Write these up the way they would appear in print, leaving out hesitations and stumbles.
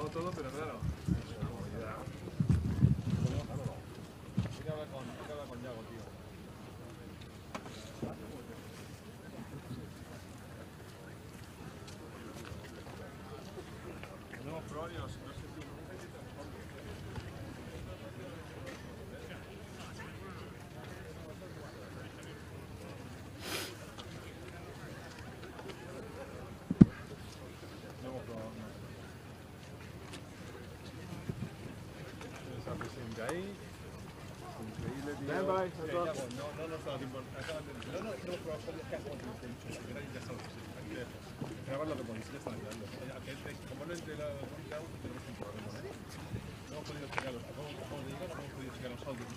hago todo, pero claro. Hay que hablar con Yago, tío. Tenemos prodios, no sé si... Ahí, increíble, tío. No nos da tiempo. No, ya sabes, grabar lo que podéis, ya están ayudando. Como no es de la comunidad, tenemos un problema, ¿eh? No hemos podido checar los audios.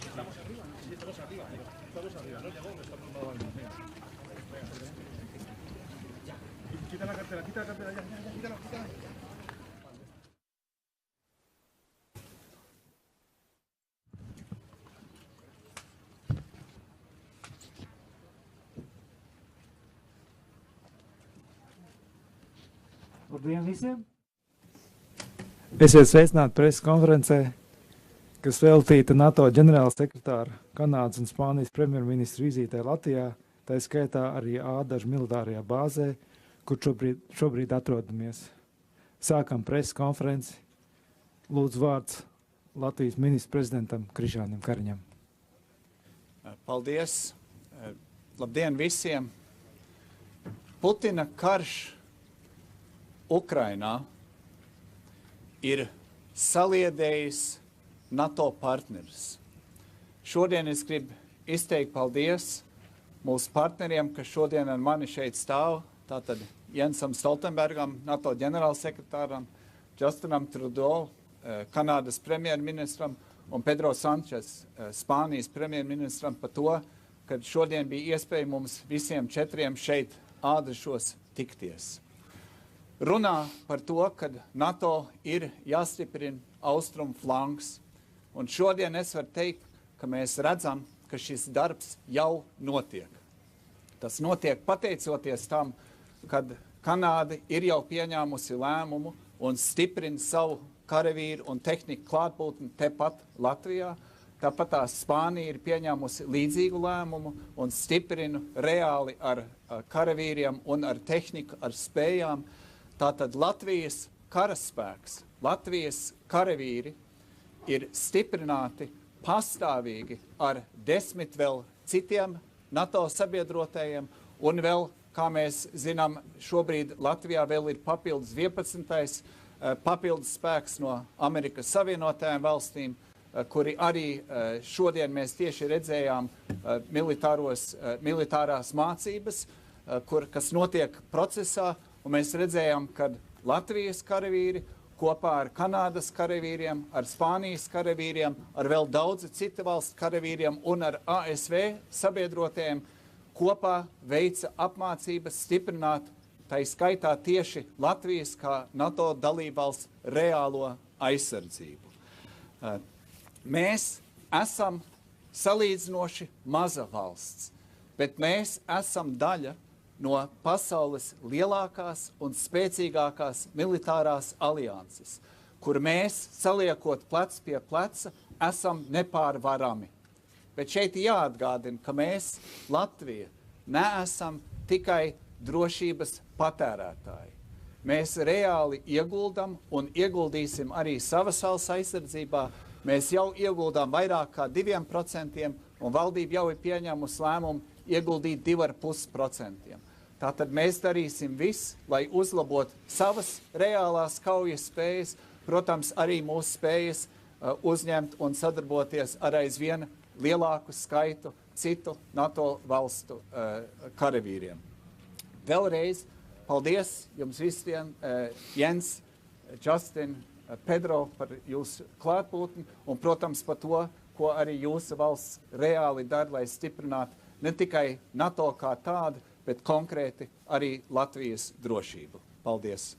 Sí, estamos arriba, ¿no? Ya vamos, estamos mal al mismo. Quita la cartera, ya, quítala. Labdien visiem! Esiet sveicināti preses konferencē, kas veltīta NATO ģenerāla sekretāra, Kanādas un Spānijas premjerministru vizītē Latvijā, tā skaitā arī Ādažu militārajā bāzē, kur šobrīd atrodamies. Sākam preses konferenci. Lūdzu vārds Latvijas ministru prezidentam Krišjānim Kariņam. Paldies! Labdien visiem! Putina karš Ukrainā ir saliedējis NATO partneris. Šodien es gribu izteikt paldies mūsu partneriem, kas šodien ar mani šeit stāv. Tātad Jensam Stoltenbergam, NATO ģenerālsekretāram, Justinam Trudeau, Kanādas premjerministram un Pedro Sánchez, Spānijas premjerministram par to, ka šodien bija iespēja mums visiem četriem šeit Ādažos tikties. Runā par to, ka NATO ir jāstiprina austrumu flanks, un šodien es varu teikt, ka mēs redzam, ka šis darbs jau notiek. Tas notiek pateicoties tam, kad Kanāda ir jau pieņēmusi lēmumu un stiprina savu karavīru un tehniku klātbūtni tepat Latvijā. Tāpat tā Spānija ir pieņēmusi līdzīgu lēmumu un stiprina reāli ar karavīriem un ar tehniku, ar spējām. Tātad Latvijas karaspēks, Latvijas karavīri ir stiprināti pastāvīgi ar 10 vēl citiem NATO sabiedrotajiem, un vēl, kā mēs zinām, šobrīd Latvijā vēl ir papildus 11. Papildus spēks no Amerikas Savienotajām valstīm, kuri arī šodien mēs tieši redzējām militārās mācības, kas notiek procesā, un mēs redzējām, ka Latvijas karavīri kopā ar Kanādas karavīriem, ar Spānijas karavīriem, ar vēl daudzi citu valstu karavīriem un ar ASV sabiedrotajiem kopā veica apmācības stiprināt, tā skaitā tieši Latvijas kā NATO dalībvalsts reālo aizsardzību. Mēs esam salīdzinoši maza valsts, bet mēs esam daļa no pasaules lielākās un spēcīgākās militārās alianses, kur mēs, saliekot plec pie pleca, esam nepārvarami. Bet šeit jāatgādina, ka mēs, Latvija, neesam tikai drošības patērētāji. Mēs reāli ieguldam un ieguldīsim arī savas valsts aizsardzībā. Mēs jau ieguldām vairāk kā 2%, un valdība jau ir pieņēmusi lēmumu ieguldīt 2,5%. Tātad mēs darīsim visu, lai uzlabotu savas reālās kaujas spējas, protams, arī mūsu spējas uzņemt un sadarboties ar aizvien lielāku skaitu citu NATO valstu karavīriem. Vēlreiz paldies jums visiem, Jens, Justin, Pedro, par jūsu klātbūtni un, protams, par to, ko arī jūsu valsts reāli dara, lai stiprinātu ne tikai NATO kā tādu, bet konkrēti arī Latvijas drošību. Paldies!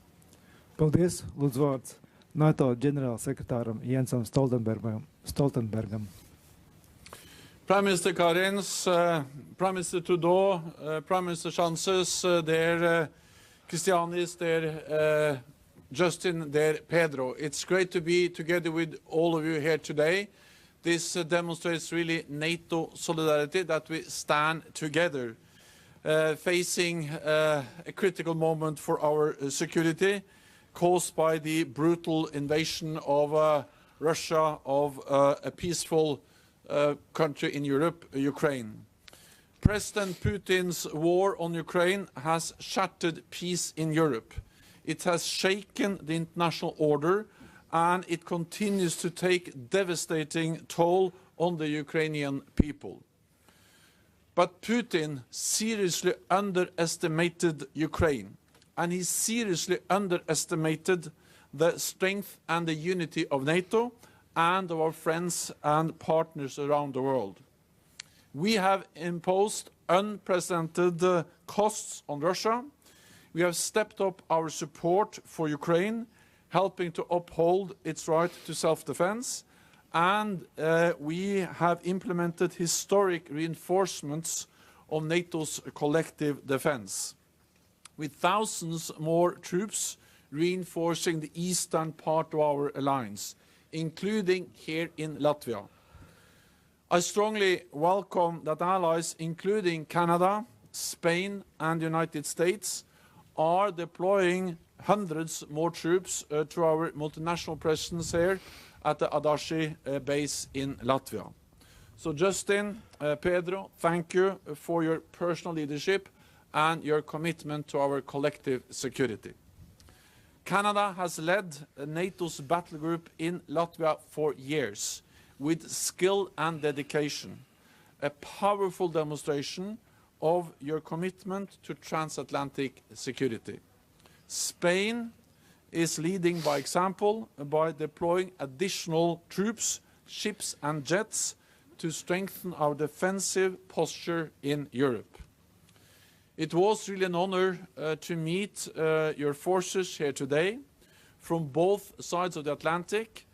Paldies! Lūdzu vārds NATO ģenerālsekretāram Jensam Stoltenbergam. Prime Minister Kariņš, Prime Minister Trudeau, Prime Minister Sánchez, der Krišjānis, der Justin, there, Pedro. It's great to be together with all of you here today. This demonstrates really NATO solidarity, that we stand together, facing a critical moment for our security caused by the brutal invasion of Russia of a peaceful country in Europe, Ukraine. President Putin's war on Ukraine has shattered peace in Europe. It has shaken the international order, and it continues to take devastating toll on the Ukrainian people. But Putin seriously underestimated Ukraine, and he seriously underestimated the strength and the unity of NATO and of our friends and partners around the world. We have imposed unprecedented costs on Russia. We have stepped up our support for Ukraine, helping to uphold its right to self-defense, and we have implemented historic reinforcements of NATO's collective defense, with thousands more troops reinforcing the eastern part of our alliance, including here in Latvia. I strongly welcome that allies, including Canada, Spain, and the United States, are deploying hundreds more troops to our multinational presence here at the Adaši base in Latvia. So Justin, Pedro, thank you for your personal leadership and your commitment to our collective security. Canada has led NATO's battle group in Latvia for years with skill and dedication, a powerful demonstration of your commitment to transatlantic security. Spain is leading by example by deploying additional troops, ships and jets to strengthen our defensive posture in Europe. It was really an honor to meet your forces here today from both sides of the Atlantic.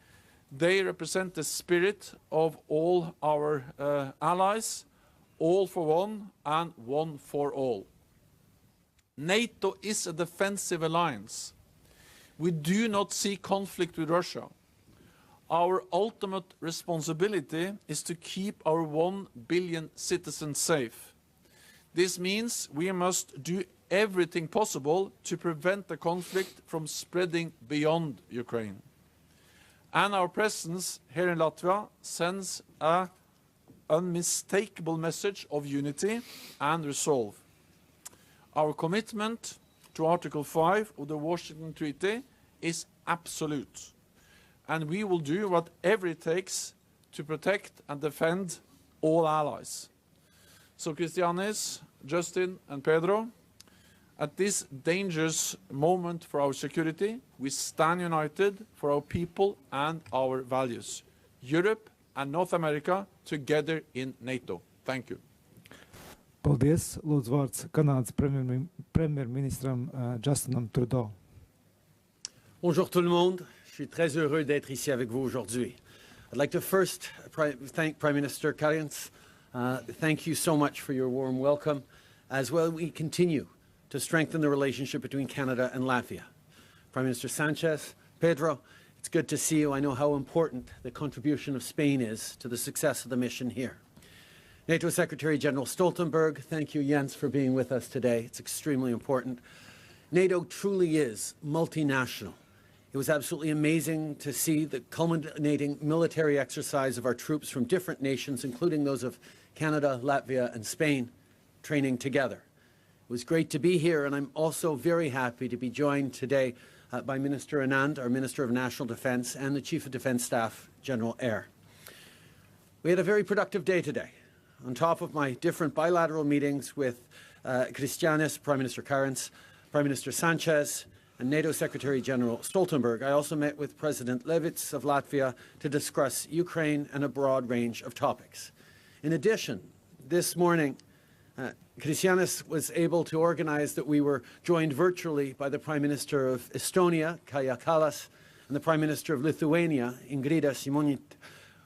They represent the spirit of all our allies, all for one and one for all. NATO is a defensive alliance. We do not see conflict with Russia. Our ultimate responsibility is to keep our 1 billion citizens safe. This means we must do everything possible to prevent the conflict from spreading beyond Ukraine. And our presence here in Latvia sends an unmistakable message of unity and resolve. Our commitment to Article 5 of the Washington Treaty is absolute, and we will do whatever it takes to protect and defend all allies. So Krišjānis, Justin and Pedro, at this dangerous moment for our security, we stand united for our people and our values. Europe and North America together in NATO. Thank you. Paldies. Lūdzu vārds Kanādas premjerministram Justinam Trudeau. Bonjour tout le monde. Je suis très heureux d'être ici avec vous aujourd'hui. I'd like to first thank Prime Minister Kariņš. Thank you so much for your warm welcome. As well, we continue to strengthen the relationship between Canada and Latvia. Prime Minister Sánchez, Pedro, it's good to see you. I know how important the contribution of Spain is to the success of the mission here. NATO Secretary General Stoltenberg, thank you, Jens, for being with us today. It's extremely important. NATO truly is multinational. It was absolutely amazing to see the culminating military exercise of our troops from different nations, including those of Canada, Latvia, and Spain, training together. It was great to be here, and I'm also very happy to be joined today by Minister Anand, our Minister of National Defence, and the Chief of Defence Staff, General Eyre. We had a very productive day today. On top of my different bilateral meetings with Krišjānis, Prime Minister Kariņš, Prime Minister Sánchez, and NATO Secretary General Stoltenberg, I also met with President Levits of Latvia to discuss Ukraine and a broad range of topics. In addition, this morning, Krišjānis was able to organize that we were joined virtually by the Prime Minister of Estonia, Kaja Kallas, and the Prime Minister of Lithuania, Ingrida Šimonytė.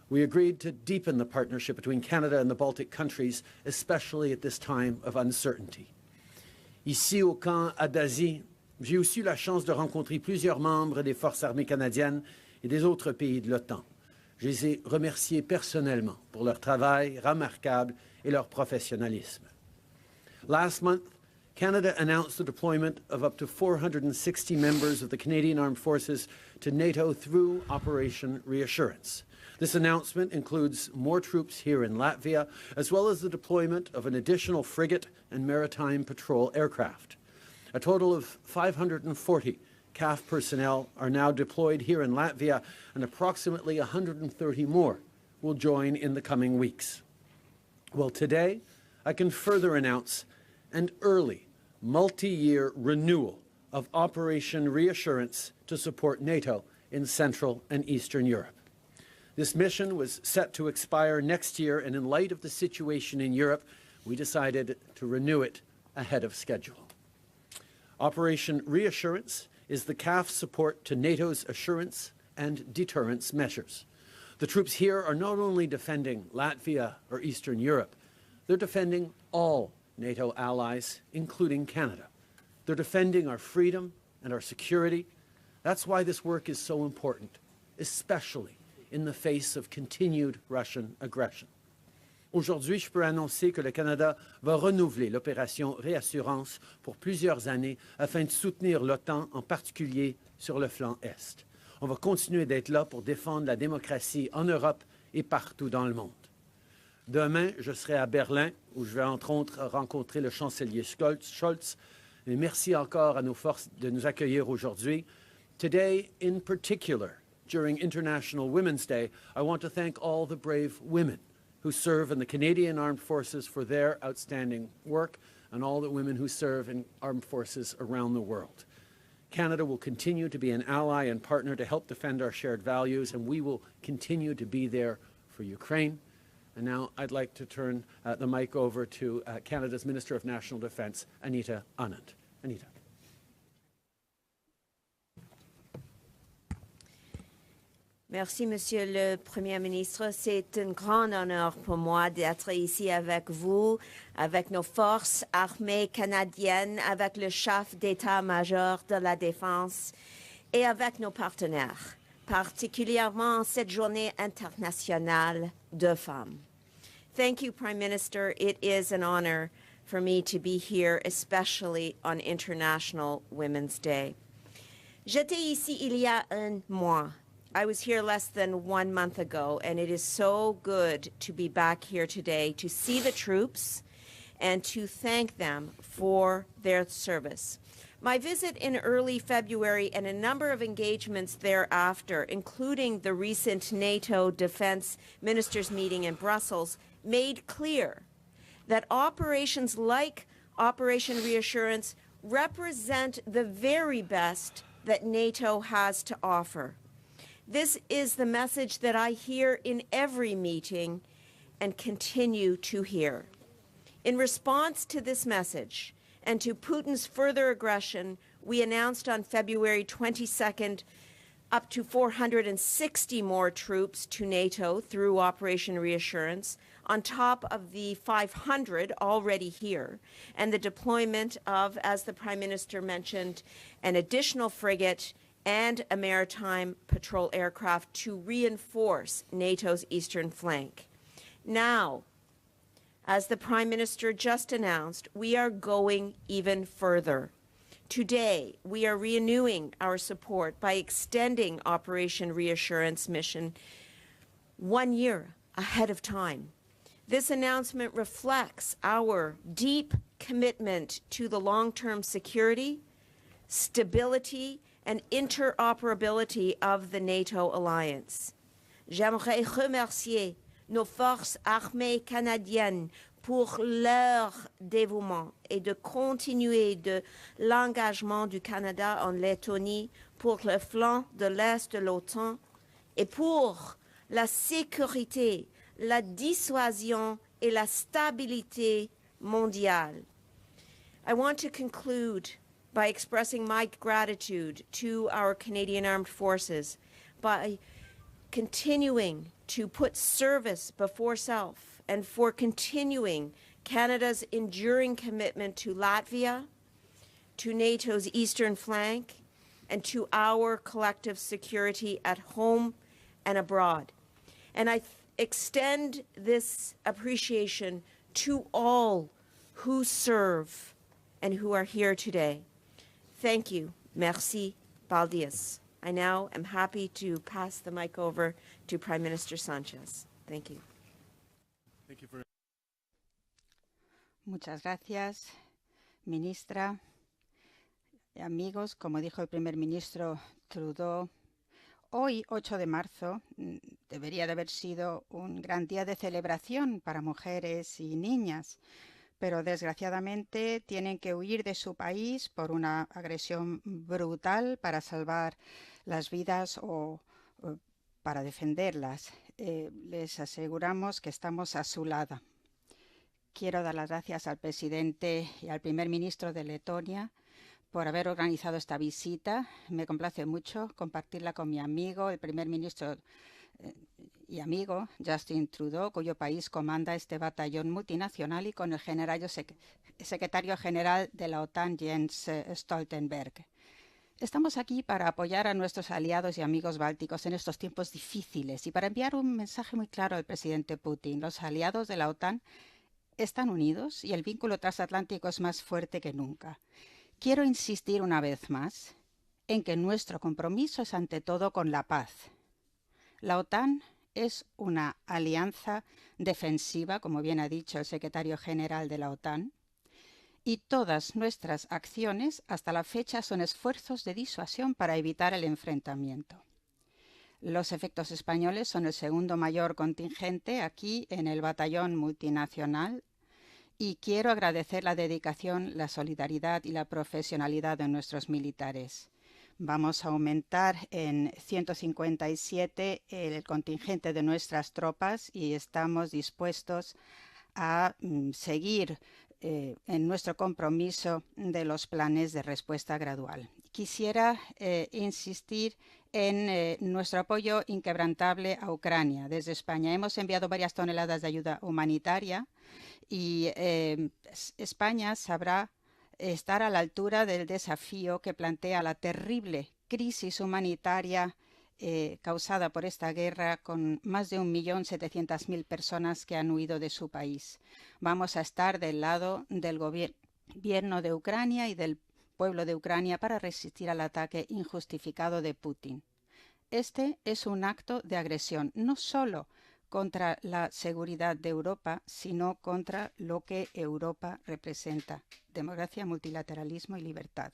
We agreed to deepen the partnership between Canada and the Baltic countries, especially at this time of uncertainty. Ici au camp à Dazy, J'ai aussi eu la chance de rencontrer plusieurs membres des forces armées canadiennes et des autres pays de l'OTAN. Je les ai remerciés personnellement pour leur travail remarquable et leur professionnalisme. Last month, Canada announced the deployment of up to 460 members of the Canadian Armed Forces to NATO through Operation Reassurance. This announcement includes more troops here in Latvia, as well as the deployment of an additional frigate and maritime patrol aircraft. A total of 540 CAF personnel are now deployed here in Latvia, and approximately 130 more will join in the coming weeks. Well, today, I can further announce an early, multi-year renewal of Operation Reassurance to support NATO in Central and Eastern Europe. This mission was set to expire next year, and in light of the situation in Europe, we decided to renew it ahead of schedule. Operation Reassurance is the CAF support to NATO's assurance and deterrence measures. The troops here are not only defending Latvia or Eastern Europe, they're defending all NATO allies, including Canada. They're defending our freedom and our security. That's why this work is so important, especially in the face of continued Russian aggression. Aujourd'hui, je peux annoncer que le Canada va renouveler l'opération Réassurance pour plusieurs années afin de soutenir l'OTAN, en particulier sur le flanc Est. On va continuer d'être là pour défendre la démocratie en Europe et partout dans le monde. Demain, je serai à Berlin, où je vais entre autres rencontrer le chancelier Scholz. Et merci encore à nos forces de nous accueillir aujourd'hui. Today, in particular, during International Women's Day, I want to thank all the brave women who serve in the Canadian Armed Forces for their outstanding work, and all the women who serve in armed forces around the world. Canada will continue to be an ally and partner to help defend our shared values, and we will continue to be there for Ukraine. And now I'd like to turn the mic over to Canada's Minister of National Defence, Anita Anand. Anita. Merci, Monsieur le Premier ministre. C'est un grand honneur pour moi d'être ici avec vous, avec nos forces armées canadiennes, avec le chef d'état-major de la Défense et avec nos partenaires, particulièrement cette journée internationale de femmes. Thank you, Prime Minister. It is an honor for me to be here, especially on International Women's Day. J'étais ici il y a un mois. I was here less than 1 month ago, and it is so good to be back here today to see the troops and to thank them for their service. My visit in early February and a number of engagements thereafter, including the recent NATO Defense Ministers meeting in Brussels, made clear that operations like Operation Reassurance represent the very best that NATO has to offer. This is the message that I hear in every meeting and continue to hear. In response to this message and to Putin's further aggression, we announced on February 22nd up to 460 more troops to NATO through Operation Reassurance, on top of the 500 already here, and the deployment of, as the Prime Minister mentioned, an additional frigate and a maritime patrol aircraft to reinforce NATO's eastern flank. Now, as the Prime Minister just announced, we are going even further. Today, we are renewing our support by extending Operation Reassurance mission 1 year ahead of time. This announcement reflects our deep commitment to the long-term security, stability, and interoperability of the NATO alliance. J'aimerais remercier nos forces armées canadiennes pour leur dévouement et de continuer de l'engagement du Canada en Lettonie pour le flanc de l'Est de l'OTAN et pour la sécurité, la dissuasion et la stabilité mondiale. I want to conclude by expressing my gratitude to our Canadian Armed Forces by continuing to put service before self and for continuing Canada's enduring commitment to Latvia, to NATO's eastern flank, and to our collective security at home and abroad. And I extend this appreciation to all who serve and who are here today. Thank you. Merci. Baldias. I now am happy to pass the mic over to Prime Minister Sánchez. Thank you. Thank you very Muchas gracias, ministra. Amigos, como dijo el primer ministro Trudeau, hoy, 8 de marzo, debería de haber sido un gran día de celebración para mujeres y niñas, pero desgraciadamente tienen que huir de su país por una agresión brutal para salvar las vidas o para defenderlas. Les aseguramos que estamos a su lado. Quiero dar las gracias al presidente y al primer ministro de Letonia por haber organizado esta visita. Me complace mucho compartirla con mi amigo, el primer ministro y amigo Justin Trudeau, cuyo país comanda este batallón multinacional, y con el secretario general de la OTAN, Jens Stoltenbergn. Estamos aquí para apoyar a nuestros aliados y amigos bálticos en estos tiempos difíciles y para enviar un mensaje muy claro al presidente Putin. Los aliados de la OTAN están unidos y el vínculo transatlántico es más fuerte que nunca. Quiero insistir una vez más en que nuestro compromiso es ante todo con la paz. La OTAN es una alianza defensiva, como bien ha dicho el secretario general de la OTAN, y todas nuestras acciones hasta la fecha son esfuerzos de disuasión para evitar el enfrentamiento. Los efectos españoles son el segundo mayor contingente aquí en el batallón multinacional, y quiero agradecer la dedicación, la solidaridad y la profesionalidad de nuestros militares. Vamos a aumentar en 157 el contingente de nuestras tropas y estamos dispuestos a seguir en nuestro compromiso de los planes de respuesta gradual. Quisiera insistir en nuestro apoyo inquebrantable a Ucrania. Desde España hemos enviado varias toneladas de ayuda humanitaria y España sabrá estar a la altura del desafío que plantea la terrible crisis humanitaria causada por esta guerra, con más de 1.700.000 personas que han huido de su país. Vamos a estar del lado del gobierno de Ucrania y del pueblo de Ucrania para resistir al ataque injustificado de Putin. Este es un acto de agresión, no solo contra la seguridad de Europa, sino contra lo que Europa representa: democracia, multilateralismo y libertad.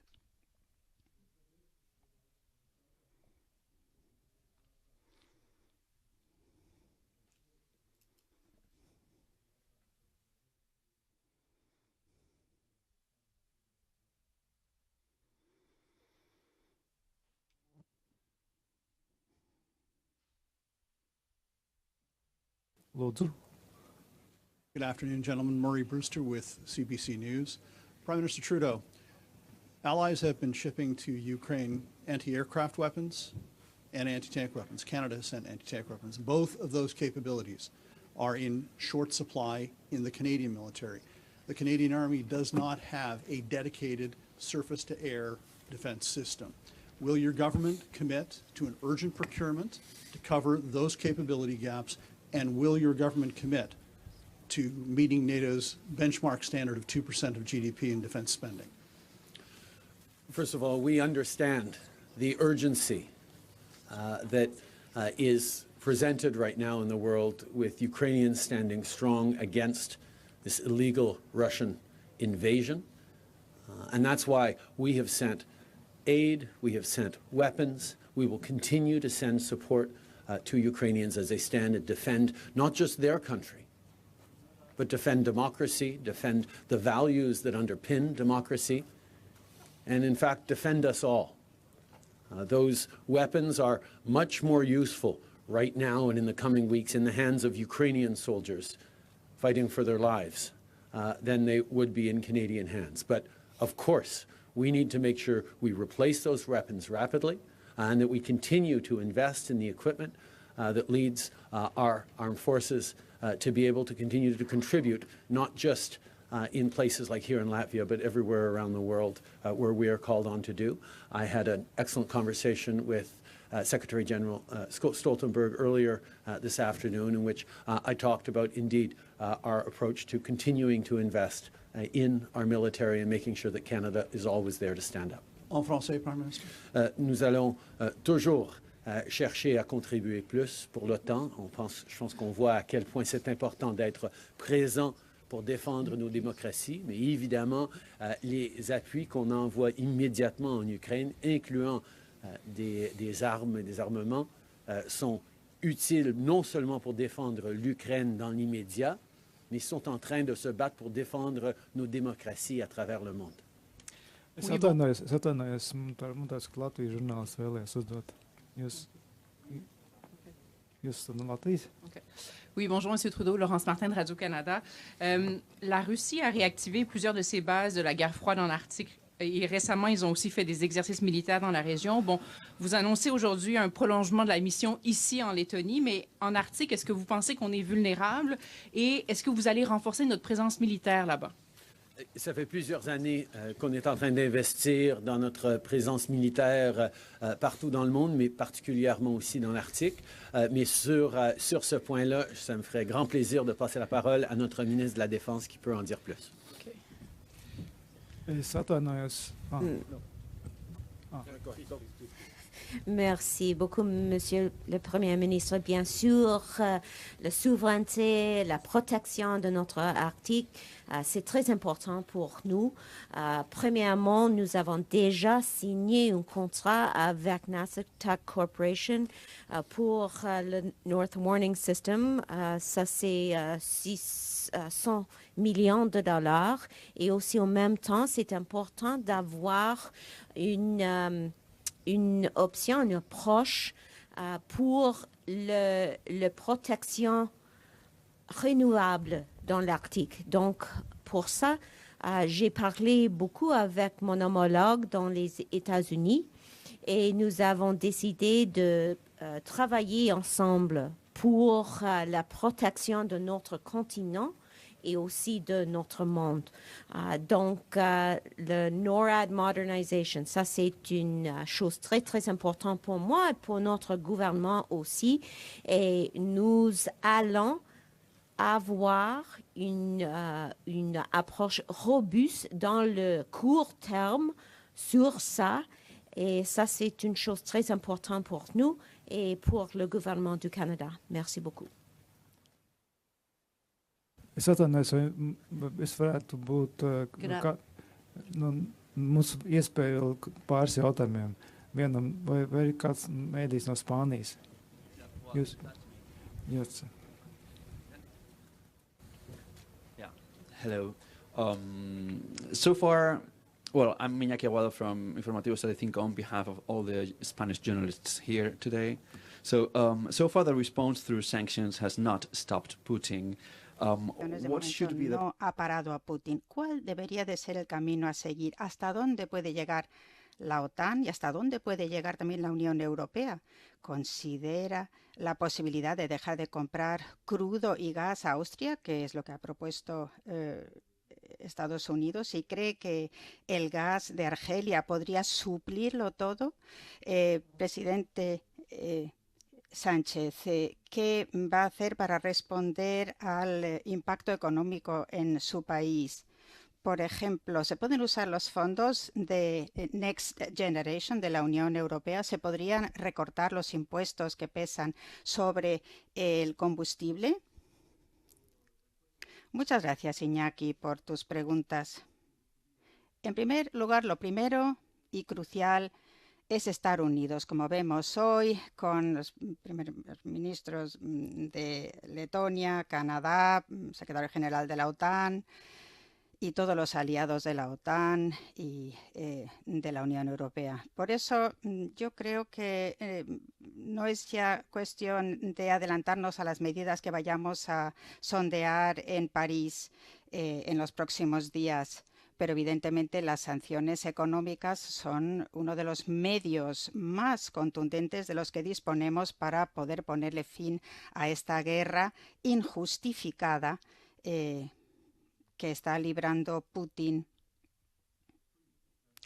Lūdzu. Good afternoon, gentlemen. Murray Brewster with CBC News. Prime Minister Trudeau, allies have been shipping to Ukraine anti-aircraft weapons and anti-tank weapons. Canada has sent anti-tank weapons. Both of those capabilities are in short supply in the Canadian military. The Canadian Army does not have a dedicated surface-to-air defense system. Will your government commit to an urgent procurement to cover those capability gaps? And will your government commit to meeting NATO's benchmark standard of 2% of GDP in defense spending? First of all, we understand the urgency that is presented right now in the world, with Ukrainians standing strong against this illegal Russian invasion. And that's why we have sent aid, we have sent weapons, we will continue to send support to Ukrainians as they stand and defend not just their country, but defend democracy, defend the values that underpin democracy, and in fact defend us all. Those weapons are much more useful right now and in the coming weeks in the hands of Ukrainian soldiers fighting for their lives than they would be in Canadian hands. But of course, we need to make sure we replace those weapons rapidly, and that we continue to invest in the equipment that leads our armed forces to be able to continue to contribute not just in places like here in Latvia, but everywhere around the world where we are called on to do. I had an excellent conversation with Secretary General Stoltenberg earlier this afternoon, in which I talked about, indeed, our approach to continuing to invest in our military and making sure that Canada is always there to stand up. En français, Prime Minister. Nous allons toujours chercher à contribuer plus pour l'OTAN. Je pense qu'on voit à quel point c'est important d'être présent pour défendre nos démocraties, mais évidemment, les appuis qu'on envoie immédiatement en Ukraine, incluant des armes et des armements, sont utiles non seulement pour défendre l'Ukraine dans l'immédiat, mais sont en train de se battre pour défendre nos démocraties à travers le monde. Es atvainojos, mums ka Latvijas žurnālists vēlējās uzdot. Jūs no Latvijas? Okay. Oui, bonjour, M. Trudeau, Laurence Martin de Radio-Canada. La Russie a réactivé plusieurs de ses bases de la guerre froide en Arctique. Et récemment, ils ont aussi fait des exercices militaires dans la région. Bon, vous annoncez aujourd'hui un prolongement de la mission ici en Lettonie, mais en Arctique, est-ce que vous pensez qu'on est vulnérable? Et est-ce que vous allez renforcer notre présence militaire là-bas? Ça fait plusieurs années qu'on est en train d'investir dans notre présence militaire partout dans le monde, mais particulièrement aussi dans l'Arctique. Mais sur ce point-là, ça me ferait grand plaisir de passer la parole à notre ministre de la Défense qui peut en dire plus. Okay. Es atvainojos. Merci beaucoup, Monsieur le Premier ministre. Bien sûr, la souveraineté, la protection de notre Arctique, c'est très important pour nous. Premièrement, nous avons déjà signé un contrat avec NASA Corporation pour le North Warning System. Ça, c'est 600 millions de dollars. Et aussi, en même temps, c'est important d'avoir une option, une approche pour la protection renouvelable dans l'Arctique. Donc, pour ça, j'ai parlé beaucoup avec mon homologue dans les États-Unis et nous avons décidé de travailler ensemble pour la protection de notre continent et aussi de notre monde. Donc, le NORAD Modernization, ça c'est une chose très, très importante pour moi et pour notre gouvernement aussi. Et nous allons avoir une approche robuste dans le court terme sur ça. Et ça, c'est une chose très importante pour nous et pour le gouvernement du Canada. Merci beaucoup. Es atvainojos, vai es varētu būt mūsu iespēja vēl pāris jautājumiem. Vienam, vai ir kāds mēdījis no Spānijas? Jūs? Yeah. Hello. So far, well, I'm Iñaki Aguado from Informativos, I think on behalf of all the Spanish journalists here today. So, so far the response through sanctions has not stopped Putin. What should be the... No ha parado a Putin. ¿Cuál debería de ser el camino a seguir? ¿Hasta dónde puede llegar la OTAN y hasta dónde puede llegar también la Unión Europea? ¿Considera la posibilidad de dejar de comprar crudo y gas a Austria, que es lo que ha propuesto Estados Unidos, y cree que el gas de Argelia podría suplirlo todo? Presidente Sánchez, ¿qué va a hacer para responder al impacto económico en su país? Por ejemplo, ¿se pueden usar los fondos de Next Generation de la Unión Europea? ¿Se podrían recortar los impuestos que pesan sobre el combustible? Muchas gracias, Iñaki, por tus preguntas. En primer lugar, lo primero y crucial es estar unidos, como vemos hoy con los primeros ministros de Letonia, Canadá, secretario general de la OTAN y todos los aliados de la OTAN y de la Unión Europea. Por eso yo creo que no es ya cuestión de adelantarnos a las medidas que vayamos a sondear en París en los próximos días. Pero evidentemente las sanciones económicas son uno de los medios más contundentes de los que disponemos para poder ponerle fin a esta guerra injustificada que está librando Putin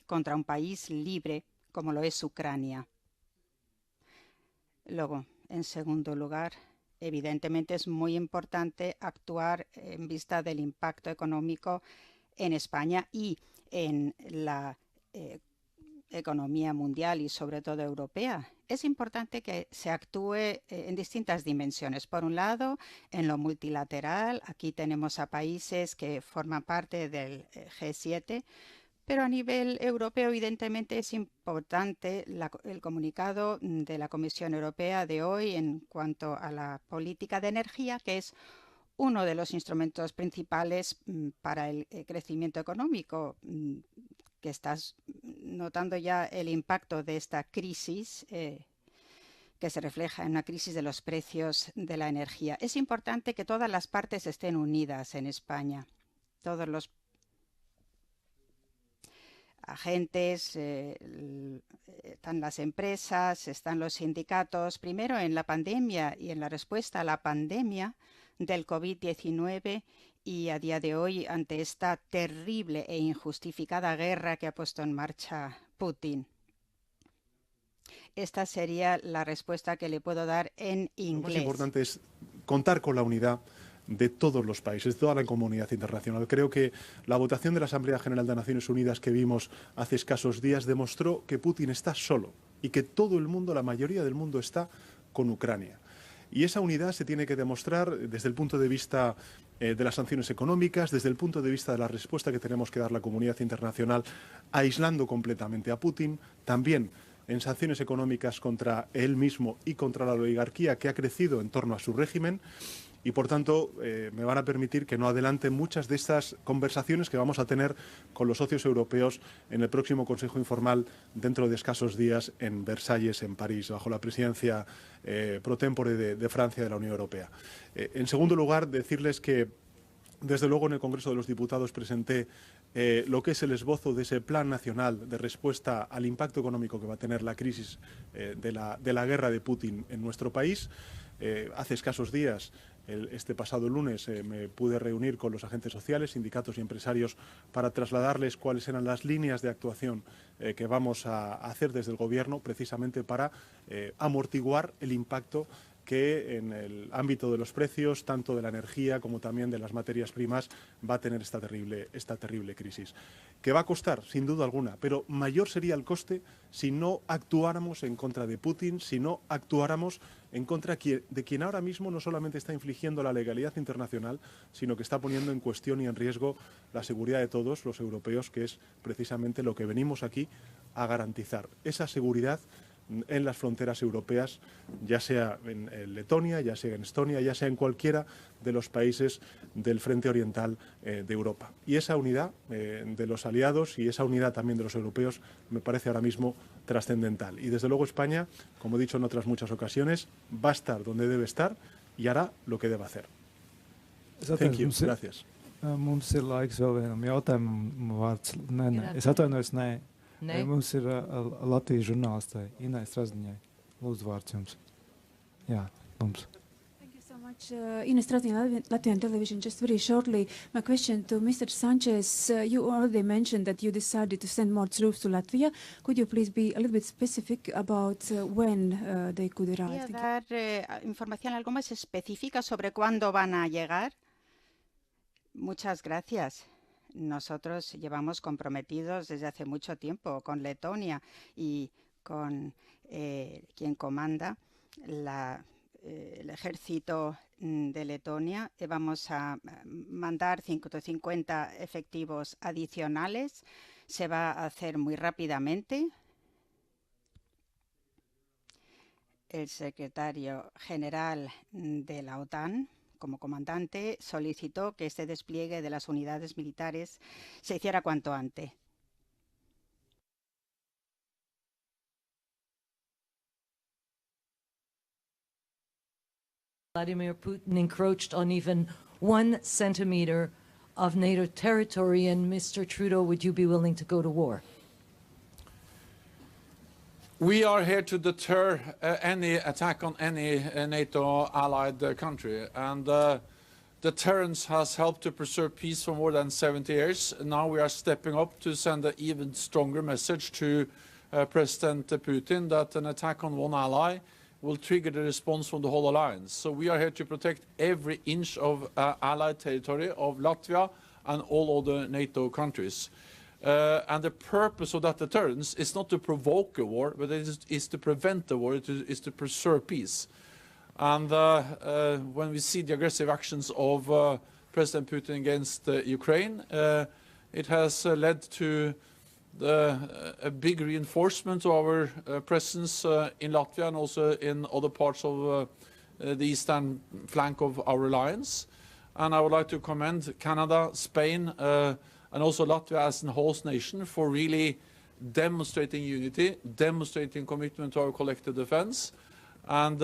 contra un país libre como lo es Ucrania. Luego, en segundo lugar, evidentemente es muy importante actuar en vista del impacto económico en España y en la economía mundial y sobre todo europea. Es importante que se actúe en distintas dimensiones. Por un lado, en lo multilateral, aquí tenemos a países que forman parte del G7, pero a nivel europeo, evidentemente, es importante el comunicado de la Comisión Europea de hoy en cuanto a la política de energía, que es uno de los instrumentos principales para el crecimiento económico, que estás notando ya el impacto de esta crisis que se refleja en una crisis de los precios de la energía. Es importante que todas las partes estén unidas en España. Todos los agentes, están las empresas, están los sindicatos. Primero en la pandemia y en la respuesta a la pandemia del COVID-19 y a día de hoy ante esta terrible e injustificada guerra que ha puesto en marcha Putin. Esta sería la respuesta que le puedo dar en inglés. Lo más importante es contar con la unidad de todos los países, de toda la comunidad internacional. Creo que la votación de la Asamblea General de Naciones Unidas que vimos hace escasos días demostró que Putin está solo y que todo el mundo, la mayoría del mundo, está con Ucrania. Y esa unidad se tiene que demostrar desde el punto de vista de las sanciones económicas, desde el punto de vista de la respuesta que tenemos que dar la comunidad internacional, aislando completamente a Putin, también en sanciones económicas contra él mismo y contra la oligarquía que ha crecido en torno a su régimen. Y, por tanto, me van a permitir que no adelante muchas de estas conversaciones que vamos a tener con los socios europeos en el próximo Consejo Informal dentro de escasos días en Versalles, en París, bajo la presidencia pro tempore de Francia de la Unión Europea. En segundo lugar, decirles que, desde luego, en el Congreso de los Diputados presenté lo que es el esbozo de ese Plan Nacional de respuesta al impacto económico que va a tener la crisis de la guerra de Putin en nuestro país. Hace escasos días, este pasado lunes, me pude reunir con los agentes sociales, sindicatos y empresarios para trasladarles cuáles eran las líneas de actuación que vamos a hacer desde el Gobierno, precisamente para amortiguar el impacto que en el ámbito de los precios, tanto de la energía como también de las materias primas, va a tener esta terrible crisis. Que va a costar, sin duda alguna, pero mayor sería el coste si no actuáramos en contra de Putin, si no actuáramos en contra de quien ahora mismo no solamente está infringiendo la legalidad internacional, sino que está poniendo en cuestión y en riesgo la seguridad de todos los europeos, que es precisamente lo que venimos aquí a garantizar. Esa seguridad en las fronteras europeas, ya sea en Letonia, ya sea en Estonia, ya sea en cualquiera de los países del frente oriental de Europa. Y esa unidad de los aliados y esa unidad también de los europeos me parece ahora mismo trascendental. Y desde luego España, como he dicho en otras muchas ocasiones, va a estar donde debe estar y hará lo que debe hacer. Thank you. Gracias. Mums ir laiks vēl vienam jautājumam. Vārds. Nē. Es atvainojos, nē. Mums ir Latvijas žurnālistai Inai Strazdiņai. Lūdzu, vārds jums. Jā, mums. Thank you so much. Ines Strazdiņa, Latvian television. Just very shortly, my question to Mr. Sánchez. You already mentioned that you decided to send more troops to Latvia. Could you please be a little bit specific about when they could arrive? Voy a dar información algo más específica sobre cuándo van a llegar. Muchas gracias. Nosotros llevamos comprometidos desde hace mucho tiempo con Letonia y con quien comanda el ejército de Letonia. Vamos a mandar 150 efectivos adicionales. Se va a hacer muy rápidamente. El secretario general de la OTAN, como comandante, solicitó que este despliegue de las unidades militares se hiciera cuanto antes. Vladimir Putin encroached on even 1 centimeter of NATO territory, and Mr. Trudeau, would you be willing to go to war? We are here to deter any attack on any NATO allied country, and Deterrence has helped to preserve peace for more than 70 years. Now we are stepping up to send an even stronger message to President Putin that an attack on one ally will trigger the response from the whole alliance. So we are here to protect every inch of allied territory of Latvia and all other NATO countries. And the purpose of that deterrence is not to provoke a war, but it is to prevent the war, it is to preserve peace. And when we see the aggressive actions of President Putin against Ukraine, it has led to a big reinforcement of our presence in Latvia and also in other parts of the eastern flank of our alliance. And I would like to commend Canada, Spain, and also Latvia as a host nation for really demonstrating unity, demonstrating commitment to our collective defense. And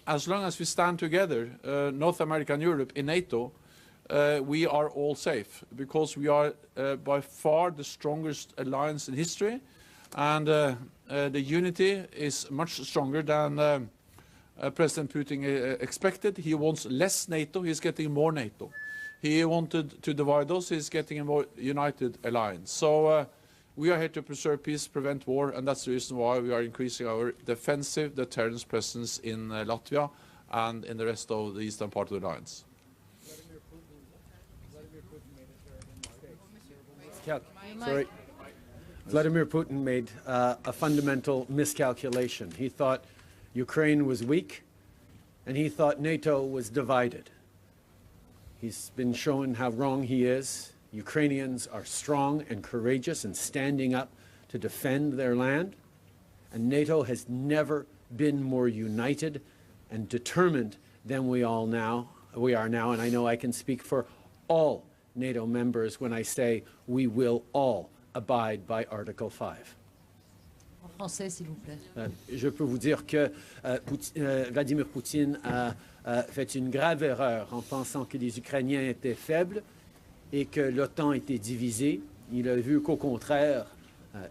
as long as we stand together, North America and Europe in NATO, we are all safe because we are by far the strongest alliance in history. And the unity is much stronger than President Putin expected. He wants less NATO, he's getting more NATO. He wanted to divide us, he's getting a more united alliance. So we are here to preserve peace, prevent war, and that's the reason why we are increasing our defensive deterrence presence in Latvia and in the rest of the eastern part of the alliance. Vladimir Putin made a fundamental miscalculation. He thought Ukraine was weak, and he thought NATO was divided. He's been shown how wrong he is. Ukrainians are strong and courageous and standing up to defend their land. And NATO has never been more united and determined than we are now. And I know I can speak for all NATO members when I say we will all abide by Article 5. En français, s'il vous plaît. Je peux vous dire que Vladimir Poutine a fait une grave erreur en pensant que les Ukrainiens étaient faibles et que l'OTAN était divisée. Il a vu qu'au contraire,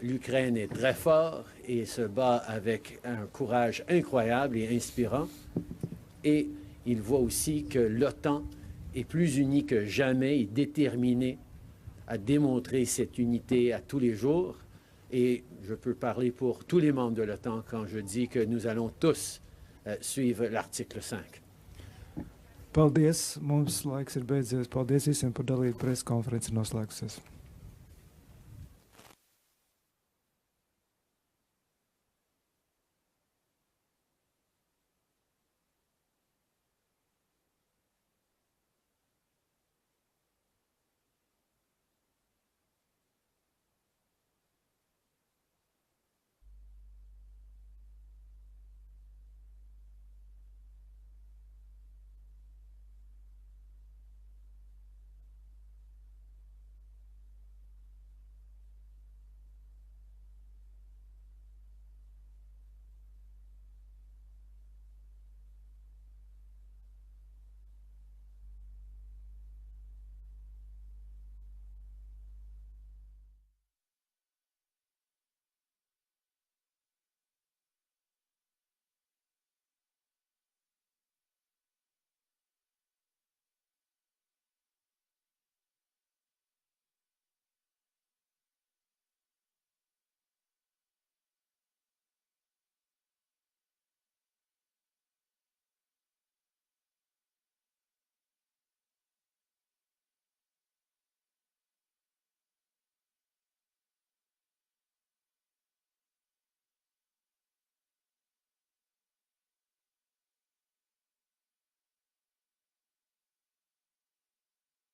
l'Ukraine est très forte et se bat avec un courage incroyable et inspirant. Et il voit aussi que l'OTAN est plus unie que jamais et déterminée à démontrer cette unité à tous les jours. Et je peux parler pour tous les membres de l'OTAN quand je dis que nous allons tous suivre l'article 5. Paldies, mums laiks ir beidzies. Paldies visiem par dalību, preskonferenci noslēgusies.